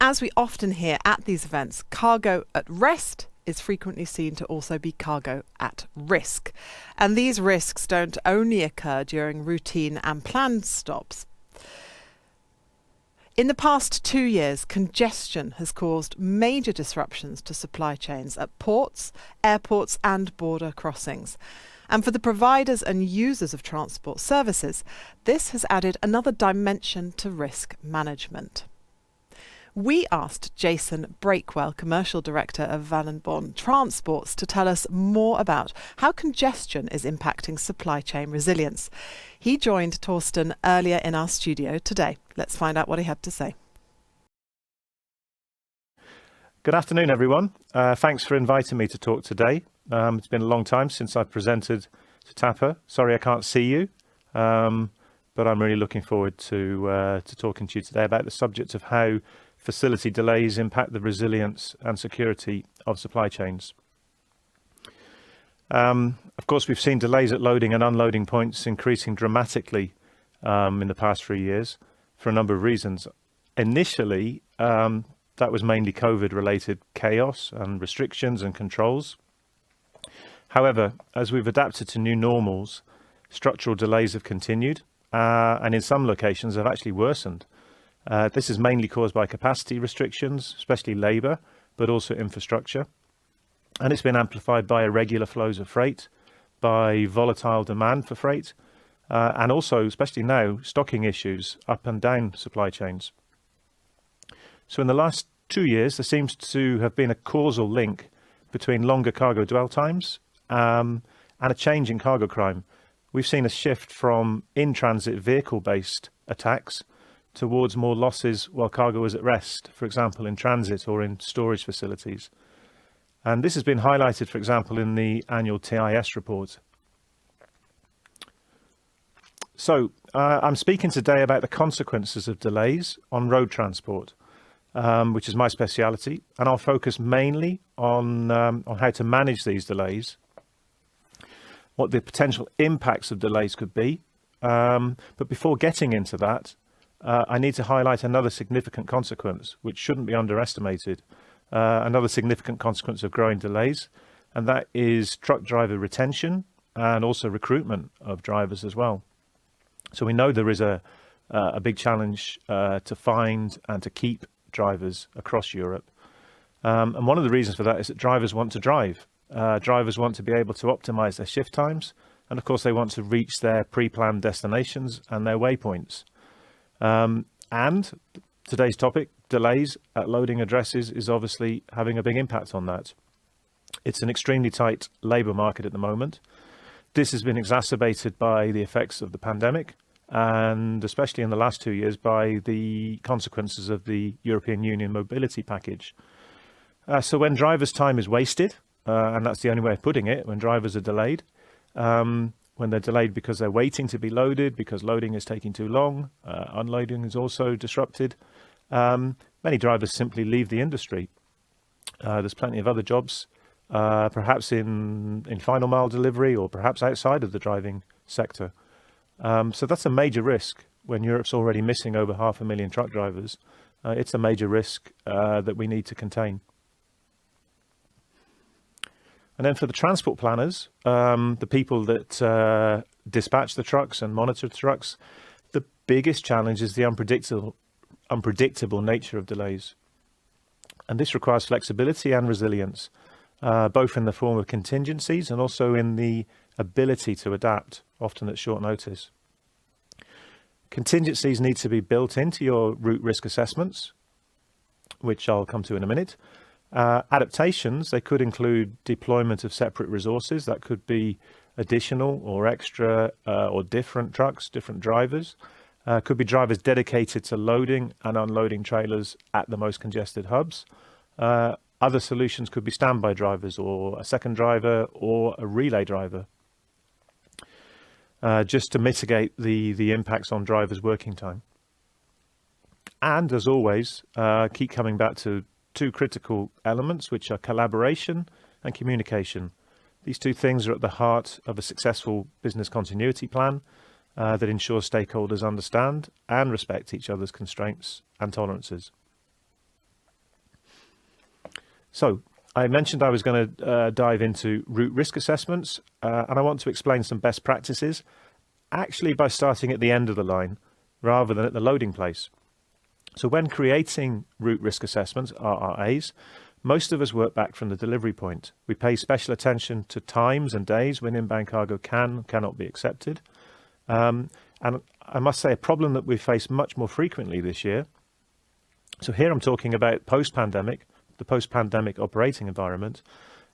as we often hear at these events, cargo at rest is frequently seen to also be cargo at risk. And these risks don't only occur during routine and planned stops. In the past 2 years, congestion has caused major disruptions to supply chains at ports, airports and border crossings. And for the providers and users of transport services, this has added another dimension to risk management. We asked Jason Breakwell, Commercial Director of Wallenborn Transports, to tell us more about how congestion is impacting supply chain resilience. He joined Torsten earlier in our studio today. Let's find out what he had to say. Good afternoon, everyone. Thanks for inviting me to talk today. It's been a long time since I've presented to TAPA. Sorry I can't see you, but I'm really looking forward to talking to you today about the subject of how facility delays impact the resilience and security of supply chains. Of course, we've seen delays at loading and unloading points increasing dramatically in the past 3 years for a number of reasons. Initially, that was mainly COVID-related chaos and restrictions and controls. However, as we've adapted to new normals, structural delays have continued and in some locations have actually worsened. This is mainly caused by capacity restrictions, especially labour, but also infrastructure. And it's been amplified by irregular flows of freight, by volatile demand for freight, and also, especially now, stocking issues up and down supply chains. So in the last 2 years, there seems to have been a causal link between longer cargo dwell times and a change in cargo crime. We've seen a shift from in-transit vehicle-based attacks towards more losses while cargo is at rest, for example, in transit or in storage facilities. And this has been highlighted, for example, in the annual TIS report. So I'm speaking today about the consequences of delays on road transport, which is my speciality, and I'll focus mainly on how to manage these delays, what the potential impacts of delays could be. But before getting into that, I need to highlight another significant consequence, which shouldn't be underestimated, another significant consequence of growing delays, and that is truck driver retention and also recruitment of drivers as well. So we know there is a big challenge to find and to keep drivers across Europe. And one of the reasons for that is that drivers want to drive. Drivers want to be able to optimize their shift times, and of course they want to reach their pre-planned destinations and their waypoints. And today's topic, delays at loading addresses, is obviously having a big impact on that. It's an extremely tight labour market at the moment. This has been exacerbated by the effects of the pandemic, and especially in the last 2 years by the consequences of the European Union mobility package. So when drivers' time is wasted, and that's the only way of putting it, when drivers are delayed, when they're delayed because they're waiting to be loaded, because loading is taking too long, unloading is also disrupted, many drivers simply leave the industry. There's plenty of other jobs, perhaps in final mile delivery or perhaps outside of the driving sector. So that's a major risk when Europe's already missing over 500,000 truck drivers. It's a major risk that we need to contain. And then for the transport planners, the people that dispatch the trucks and monitor the trucks, the biggest challenge is the unpredictable nature of delays. And this requires flexibility and resilience, both in the form of contingencies and also in the ability to adapt, often at short notice. Contingencies need to be built into your route risk assessments, which I'll come to in a minute. Adaptations, they could include deployment of separate resources. That could be additional or extra or different trucks, different drivers. Could be drivers dedicated to loading and unloading trailers at the most congested hubs. Other solutions could be standby drivers or a second driver or a relay driver, just to mitigate the impacts on drivers' working time. And as always, keep coming back to two critical elements, which are collaboration and communication. These two things are at the heart of a successful business continuity plan that ensures stakeholders understand and respect each other's constraints and tolerances. So I mentioned I was going to dive into route risk assessments, and I want to explain some best practices, actually by starting at the end of the line rather than at the loading place. So when creating route risk assessments, RRAs, most of us work back from the delivery point. We pay special attention to times and days when inbound cargo cannot be accepted. And I must say, a problem that we face much more frequently this year. So here I'm talking about post-pandemic, the post-pandemic operating environment.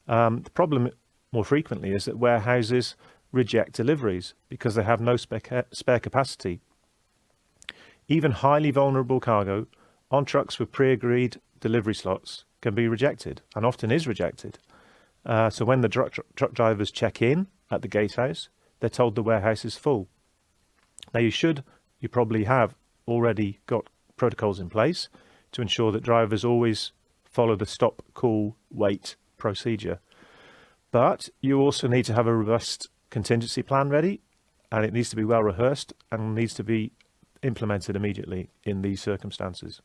The problem more frequently is that warehouses reject deliveries because they have no spare capacity. Even highly vulnerable cargo on trucks with pre-agreed delivery slots can be rejected, and often is rejected. So when the truck drivers check in at the gatehouse, they're told the warehouse is full. Now you probably have already got protocols in place to ensure that drivers always follow the stop, call, wait procedure. But you also need to have a robust contingency plan ready, and it needs to be well rehearsed and needs to be implemented immediately in these circumstances.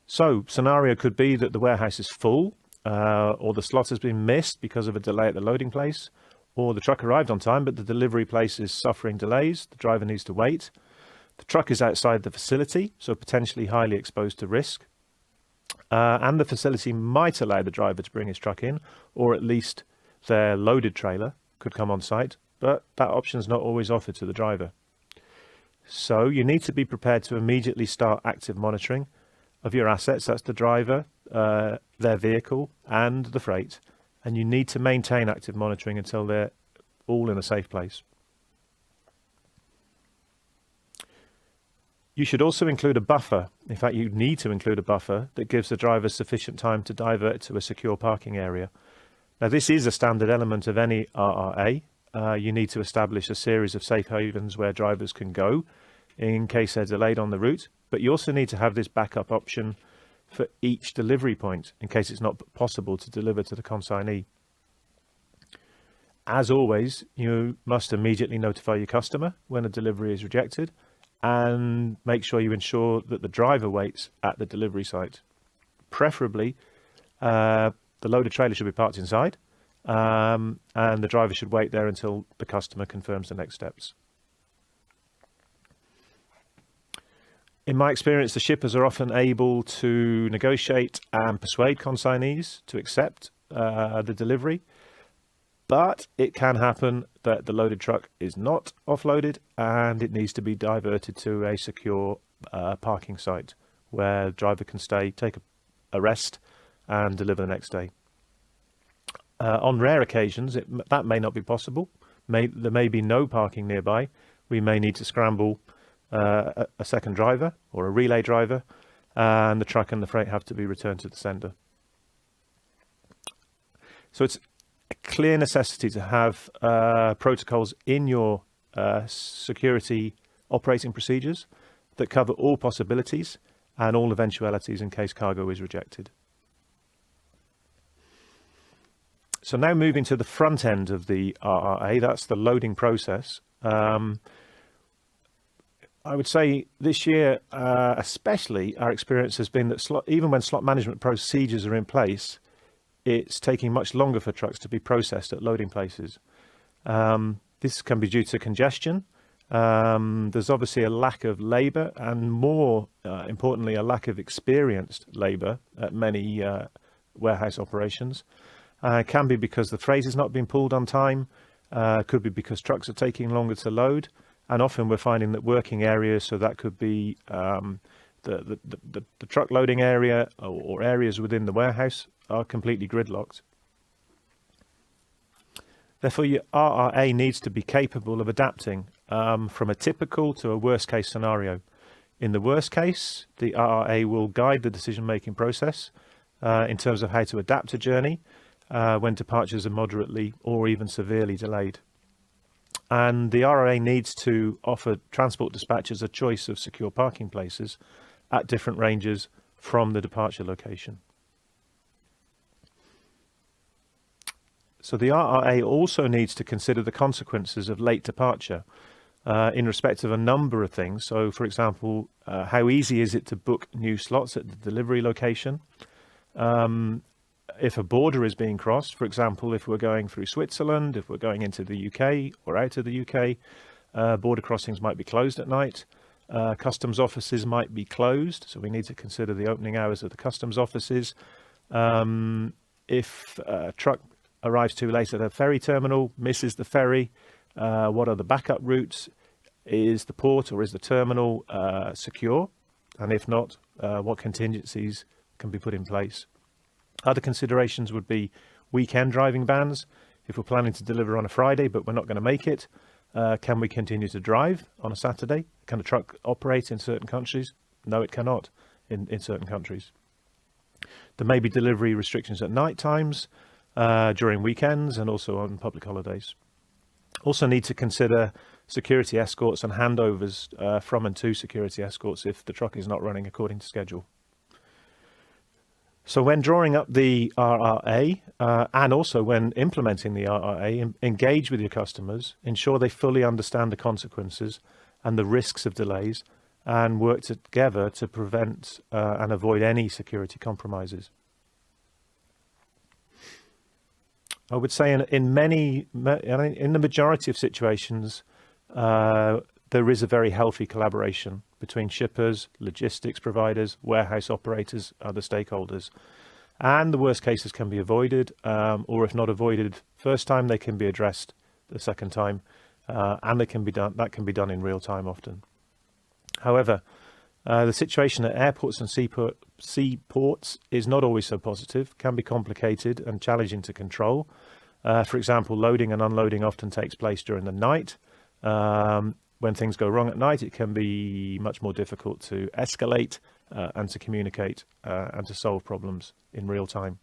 So scenario could be that the warehouse is full, or the slot has been missed because of a delay at the loading place, or the truck arrived on time but the delivery place is suffering delays, the driver needs to wait. The truck is outside the facility, so potentially highly exposed to risk. And the facility might allow the driver to bring his truck in, or at least their loaded trailer could come on site, but that option is not always offered to the driver. So you need to be prepared to immediately start active monitoring of your assets. That's the driver, their vehicle and the freight. And you need to maintain active monitoring until they're all in a safe place. You should also include a buffer. In fact, you need to include a buffer that gives the driver sufficient time to divert to a secure parking area. Now, this is a standard element of any RRA. You need to establish a series of safe havens where drivers can go in case they're delayed on the route, but you also need to have this backup option for each delivery point in case it's not possible to deliver to the consignee. As always, you must immediately notify your customer when a delivery is rejected, and make sure you ensure that the driver waits at the delivery site. Preferably, the loaded trailer should be parked inside, and the driver should wait there until the customer confirms the next steps. In my experience, the shippers are often able to negotiate and persuade consignees to accept the delivery, but it can happen that the loaded truck is not offloaded and it needs to be diverted to a secure parking site where the driver can stay, take a rest and deliver the next day. On rare occasions, that may not be possible. There may be no parking nearby. We may need to scramble a second driver or a relay driver, and the truck and the freight have to be returned to the sender. So it's a clear necessity to have protocols in your security operating procedures that cover all possibilities and all eventualities in case cargo is rejected. So now moving to the front end of the RRA, that's the loading process. I would say this year, especially, our experience has been that even when slot management procedures are in place, it's taking much longer for trucks to be processed at loading places. This can be due to congestion. There's obviously a lack of labour and more importantly, a lack of experienced labour at many warehouse operations. It can be because the freight is not being pulled on time. Could be because trucks are taking longer to load. And often we're finding that working areas, so that could be the truck loading area or areas within the warehouse, are completely gridlocked. Therefore, your RRA needs to be capable of adapting from a typical to a worst case scenario. In the worst case, the RRA will guide the decision-making process in terms of how to adapt a journey when departures are moderately or even severely delayed. And the RRA needs to offer transport dispatchers a choice of secure parking places at different ranges from the departure location. So the RRA also needs to consider the consequences of late departure. in respect of a number of things. So, for example, how easy is it to book new slots at the delivery location? If a border is being crossed, for example, if we're going through Switzerland, if we're going into the UK or out of the UK, border crossings might be closed at night. Customs offices might be closed, so we need to consider the opening hours of the customs offices. If a truck arrives too late at a ferry terminal, misses the ferry, what are the backup routes? Is the port or is the terminal secure? And if not, what contingencies can be put in place? Other considerations would be weekend driving bans. If we're planning to deliver on a Friday but we're not going to make it, can we continue to drive on a Saturday? Can a truck operate in certain countries? No, it cannot in certain countries. There may be delivery restrictions at night times, during weekends and also on public holidays. Also need to consider security escorts and handovers from and to security escorts if the truck is not running according to schedule. So when drawing up the RRA and also when implementing the RRA, engage with your customers, ensure they fully understand the consequences and the risks of delays, and work together to prevent and avoid any security compromises. I would say in the majority of situations, there is a very healthy collaboration between shippers, logistics providers, warehouse operators, other stakeholders. And the worst cases can be avoided, or if not avoided first time, they can be addressed the second time, and that can be done in real time often. However, the situation at airports and seaports is not always so positive, can be complicated and challenging to control. For example, loading and unloading often takes place during the night. When things go wrong at night, it can be much more difficult to escalate and to communicate and to solve problems in real time.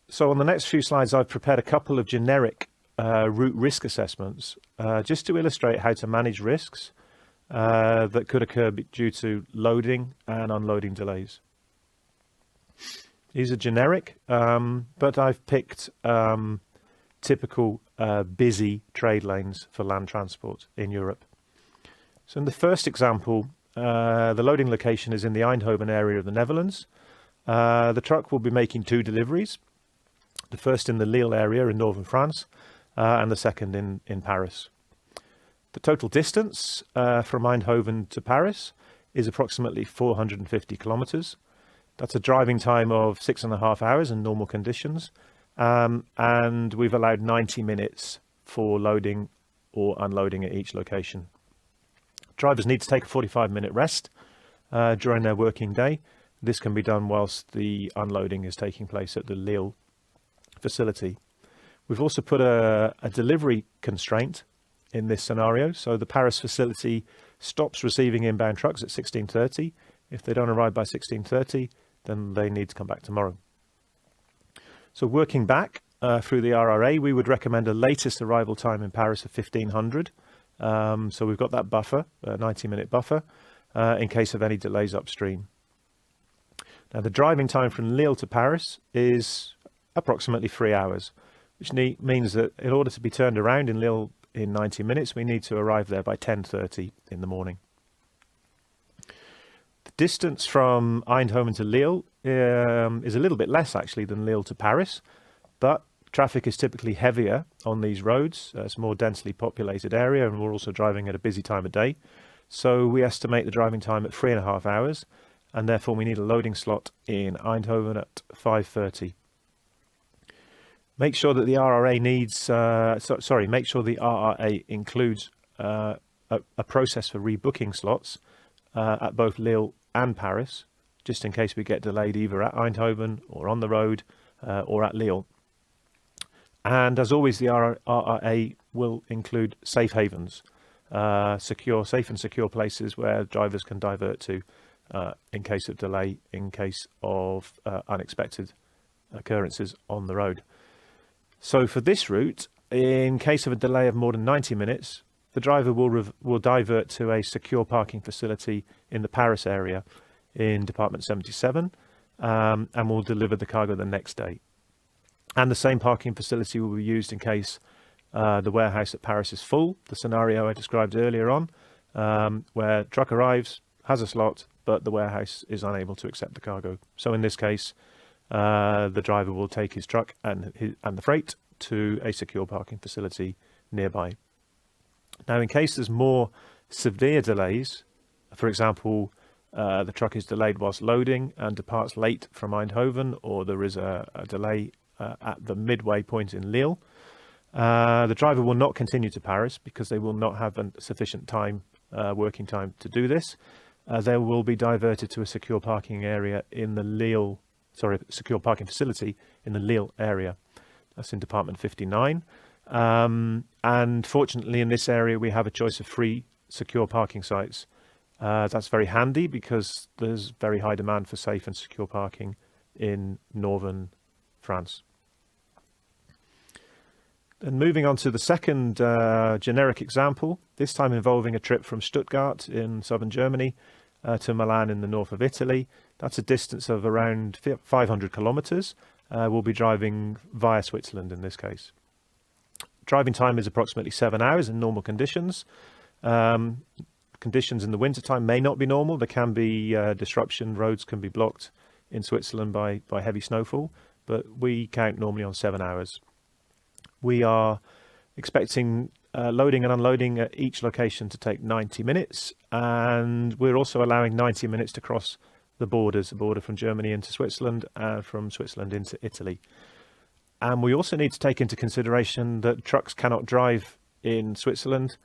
So on the next few slides, I've prepared a couple of generic route risk assessments just to illustrate how to manage risks that could occur due to loading and unloading delays. These are generic, but I've picked typical busy trade lanes for land transport in Europe. So in the first example, the loading location is in the Eindhoven area of the Netherlands. The truck will be making 2 deliveries, the first in the Lille area in northern France, and the second in Paris. The total distance from Eindhoven to Paris is approximately 450 kilometers. That's a driving time of 6.5 hours in normal conditions. And we've allowed 90 minutes for loading or unloading at each location. Drivers need to take a 45-minute rest during their working day. This can be done whilst the unloading is taking place at the Lille facility. We've also put a delivery constraint in this scenario. So the Paris facility stops receiving inbound trucks at 16:30. If they don't arrive by 16:30, then they need to come back tomorrow. So working back through the RRA, we would recommend a latest arrival time in Paris of 1500. So we've got that buffer, a 90-minute buffer, in case of any delays upstream. Now the driving time from Lille to Paris is approximately 3 hours, which means that in order to be turned around in Lille in 90 minutes, we need to arrive there by 10:30 in the morning. The distance from Eindhoven to Lille is a little bit less actually than Lille to Paris, but traffic is typically heavier on these roads. It's a more densely populated area, and we're also driving at a busy time of day. So we estimate the driving time at 3.5 hours, and therefore we need a loading slot in Eindhoven at 5:30. Make sure that the RRA make sure the RRA includes a process for rebooking slots at both Lille and Paris, just in case we get delayed either at Eindhoven or on the road or at Lille. And as always, the RRA will include safe havens, safe and secure places where drivers can divert to in case of delay, in case of unexpected occurrences on the road. So for this route, in case of a delay of more than 90 minutes, the driver will divert to a secure parking facility in the Paris area in Department 77 and will deliver the cargo the next day. And the same parking facility will be used in case The warehouse at Paris is full, the scenario I described earlier on, where truck arrives, has a slot, but the warehouse is unable to accept the cargo. So in this case, the driver will take his truck and the freight to a secure parking facility nearby. Now, in case there's more severe delays, for example, the truck is delayed whilst loading and departs late from Eindhoven, or there is a delay at the midway point in Lille, the driver will not continue to Paris because they will not have sufficient time, working time to do this. They will be diverted to a secure parking area in the secure parking facility in the Lille area. That's in Department 59. And fortunately, in this area, we have a choice of free secure parking sites. That's very handy because there's very high demand for safe and secure parking in northern France. And moving on to the second generic example, this time involving a trip from Stuttgart in southern Germany to Milan in the north of Italy. That's a distance of around 500 kilometers. We'll be driving via Switzerland in this case. Driving time is approximately 7 hours in normal conditions. Conditions in the wintertime may not be normal. There can be disruption. Roads can be blocked in Switzerland by heavy snowfall, but we count normally on 7 hours. We are expecting loading and unloading at each location to take 90 minutes, and we're also allowing 90 minutes to cross the border from Germany into Switzerland and from Switzerland into Italy. And we also need to take into consideration that trucks cannot drive in Switzerland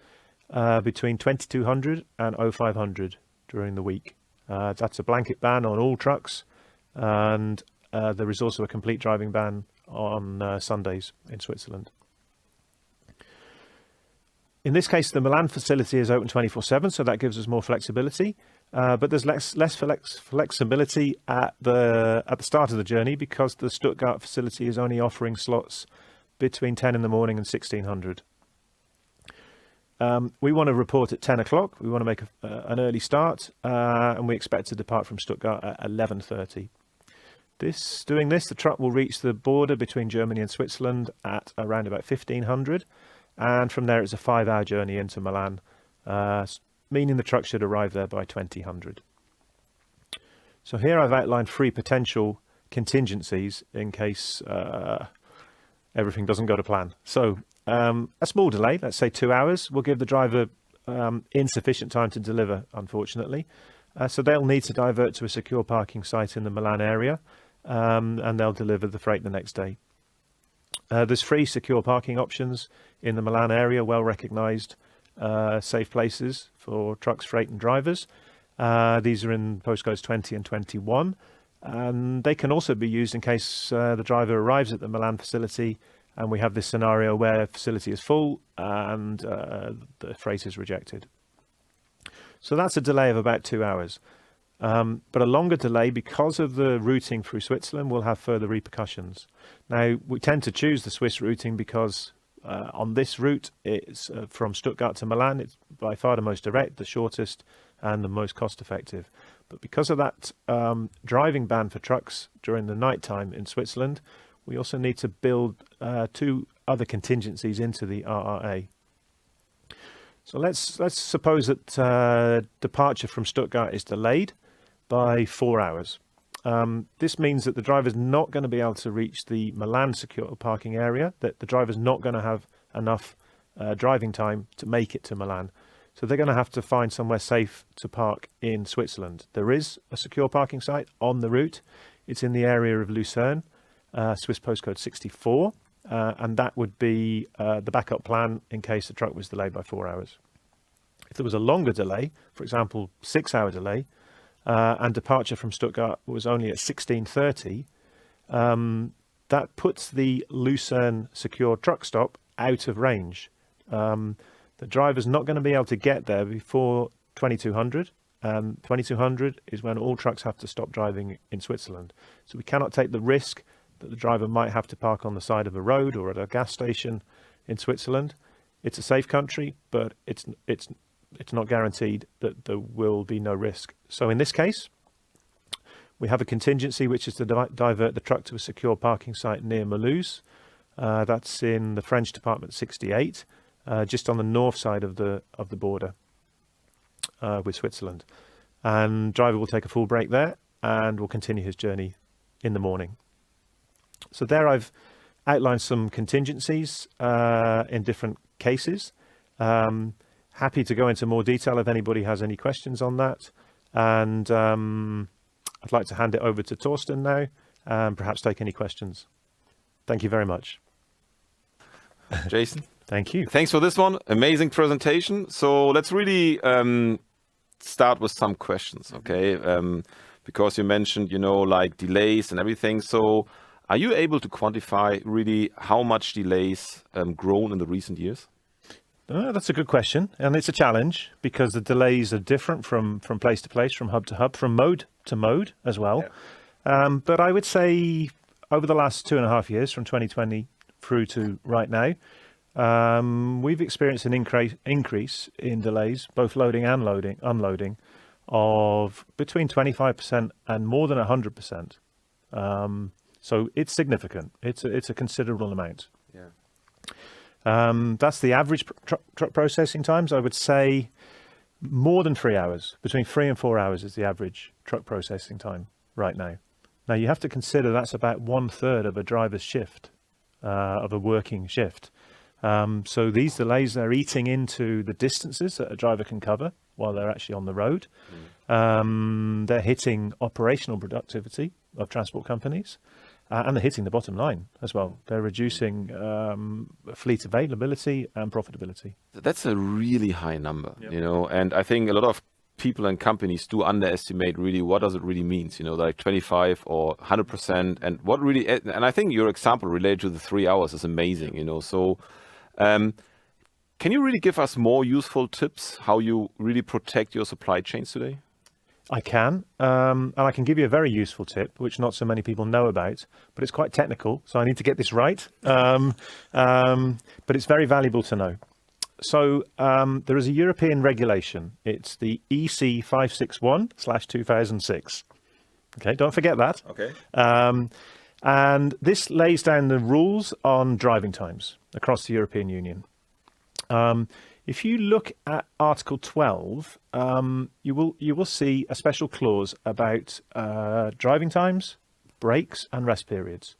between 2200 and 0500 during the week. That's a blanket ban on all trucks, and there is also a complete driving ban on Sundays in Switzerland. In this case, the Milan facility is open 24/7, so that gives us more flexibility. But there's less flexibility at the start of the journey because the Stuttgart facility is only offering slots between 10 in the morning and 1600. We want to report at 10 o'clock. We want to make an early start, and we expect to depart from Stuttgart at 11:30. Doing this, the truck will reach the border between Germany and Switzerland at around about 1500, and from there it's a 5-hour journey into Milan, meaning the truck should arrive there by 2000. So here I've outlined 3 potential contingencies in case everything doesn't go to plan. So a small delay, let's say 2 hours, will give the driver insufficient time to deliver, unfortunately. So they'll need to divert to a secure parking site in the Milan area, and they'll deliver the freight the next day. There's free secure parking options in the Milan area, well recognised safe places for trucks, freight and drivers. These are in postcodes 20 and 21, and they can also be used in case the driver arrives at the Milan facility and we have this scenario where the facility is full and the freight is rejected. So that's a delay of about 2 hours. But a longer delay, because of the routing through Switzerland, will have further repercussions. Now, we tend to choose the Swiss routing because on this route, it's from Stuttgart to Milan. It's by far the most direct, the shortest, and the most cost-effective. But because of that driving ban for trucks during the night time in Switzerland, we also need to build 2 other contingencies into the RRA. So let's suppose that departure from Stuttgart is delayed by 4 hours. This means that the driver's not going to be able to reach the Milan secure parking area, that the driver's not going to have enough driving time to make it to Milan. So they're going to have to find somewhere safe to park in Switzerland. There is a secure parking site on the route. It's in the area of Lucerne, Swiss postcode 64, and that would be the backup plan in case the truck was delayed by 4 hours. If there was a longer delay, for example, 6-hour delay, and departure from Stuttgart was only at 16:30, that puts the Lucerne secure truck stop out of range. The driver's not going to be able to get there before 2200. 2200 is when all trucks have to stop driving in Switzerland. So we cannot take the risk that the driver might have to park on the side of a road or at a gas station in Switzerland. It's a safe country, but it's not guaranteed that there will be no risk. So in this case, we have a contingency, which is to divert the truck to a secure parking site near Mulhouse. That's in the French Department 68, just on the north side of the border with Switzerland. And driver will take a full break there and will continue his journey in the morning. So there I've outlined some contingencies in different cases. Happy to go into more detail if anybody has any questions on that. And I'd like to hand it over to Torsten now and perhaps take any questions. Thank you very much. Jason. Thank you. Thanks for this one. Amazing presentation. So let's really start with some questions, okay? Because you mentioned, like delays and everything. So are you able to quantify really how much delays grown in the recent years? That's a good question. And it's a challenge because the delays are different from place to place, from hub to hub, from mode to mode as well. Yeah. But I would say over the last 2.5 years, from 2020 through to right now, we've experienced an increase in delays, both loading and unloading, of between 25% and more than 100%. So it's significant. It's a considerable amount. Yeah. That's the average truck processing times. I would say more than 3 hours. Between 3 and 4 hours is the average truck processing time right now. Now you have to consider that's about 1/3 of a driver's shift, of a working shift. So these delays, they're eating into the distances that a driver can cover while they're actually on the road. They're hitting operational productivity of transport companies, and they're hitting the bottom line as well. They're reducing fleet availability and profitability. That's a really high number, and I think a lot of people and companies do underestimate really what does it really mean, like 25 or 100%, and what really, and I think your example related to the 3 hours is amazing, so can you really give us more useful tips how you really protect your supply chains today? I can, and I can give you a very useful tip, which not so many people know about, but it's quite technical, so I need to get this right, but it's very valuable to know. So there is a European regulation. It's the EC 561/2006. Okay, don't forget that. Okay. And this lays down the rules on driving times across the European Union. If you look at Article 12, you will see a special clause about driving times, breaks and rest periods,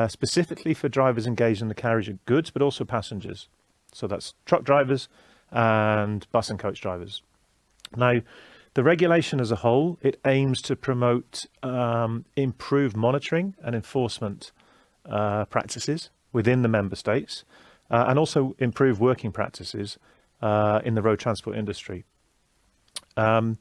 specifically for drivers engaged in the carriage of goods, but also passengers. So that's truck drivers and bus and coach drivers. Now, the regulation as a whole, it aims to promote improved monitoring and enforcement practices within the member states, and also improve working practices in the road transport industry. Now,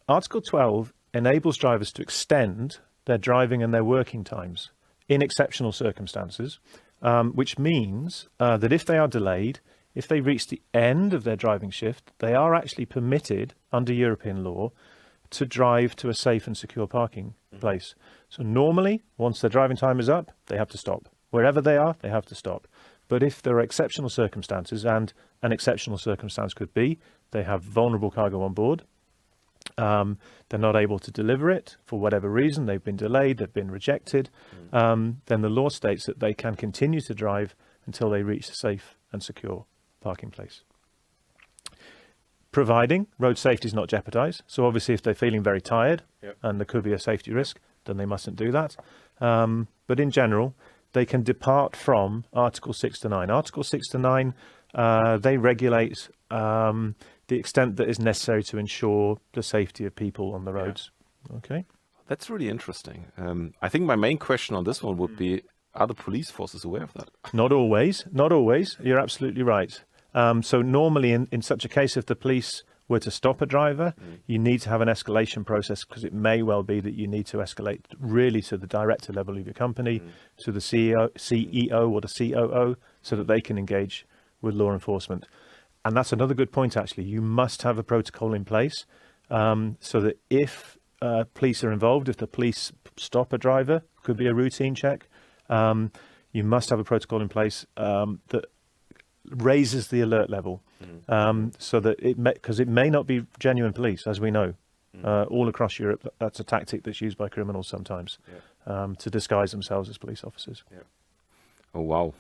Article 12 enables drivers to extend their driving and their working times in exceptional circumstances, which means that if they are delayed, if they reach the end of their driving shift, they are actually permitted under European law to drive to a safe and secure parking place. So normally, once their driving time is up, they have to stop. Wherever they are, they have to stop. But if there are exceptional circumstances, and an exceptional circumstance could be they have vulnerable cargo on board, they're not able to deliver it for whatever reason, they've been delayed, they've been rejected, then the law states that they can continue to drive until they reach a safe and secure parking place, providing road safety is not jeopardized. So obviously if they're feeling very tired and there could be a safety risk, then they mustn't do that. But in general, they can depart from Article 6 to 9. Article 6 to 9, they regulate the extent that is necessary to ensure the safety of people on the roads. Okay. That's really interesting. I think my main question on this one would be, are the police forces aware of that? Not always. Not always. You're absolutely right. So normally in such a case, if the police were to stop a driver, you need to have an escalation process, because it may well be that you need to escalate really to the director level of your company, to the CEO or the COO, so that they can engage with law enforcement. And that's another good point, actually. You must have a protocol in place so that if police are involved, if the police stop a driver, could be a routine check, you must have a protocol in place that raises the alert level, so that because it may not be genuine police, as we know, all across Europe. That's a tactic that's used by criminals sometimes to disguise themselves as police officers. Oh, wow.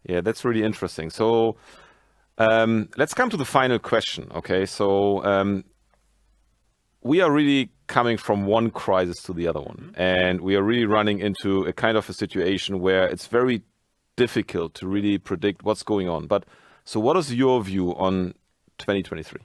Yeah, that's really interesting. So let's come to the final question. Okay, so we are really coming from one crisis to the other one, and we are really running into a kind of a situation where it's very difficult to really predict what's going on. But so what is your view on 2023?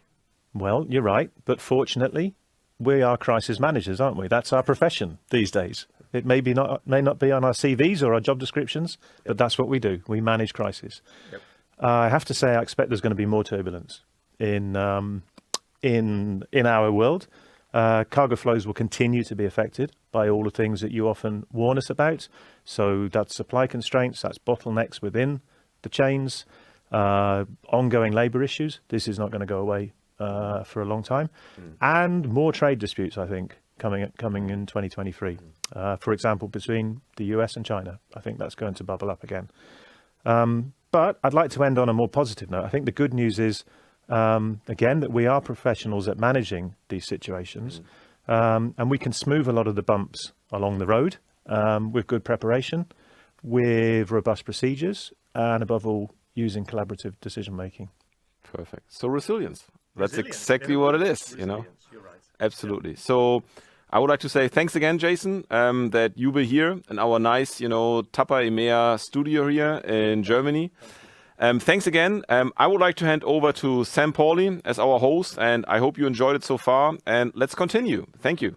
Well, you're right, but fortunately, we are crisis managers, aren't we? That's our profession these days. It may not be on our CVs or our job descriptions, but that's what we do. We manage crises. Yep. I have to say, I expect there's going to be more turbulence in our world. Cargo flows will continue to be affected by all the things that you often warn us about. So that's supply constraints, that's bottlenecks within the chains, ongoing labour issues. This is not going to go away for a long time, and more trade disputes, I think, coming in 2023. For example, between the US and China, I think that's going to bubble up again. But I'd like to end on a more positive note. I think the good news is, again, that we are professionals at managing these situations, and we can smooth a lot of the bumps along the road with good preparation, with robust procedures, and above all, using collaborative decision making. Perfect. So resilience. That's exactly what it is, you know. You're right. Absolutely. So I would like to say thanks again, Jason, that you were here in our nice, TAPA EMEA studio here in Germany. Thanks again. I would like to hand over to Sam Pauly as our host, and I hope you enjoyed it so far. And let's continue. Thank you.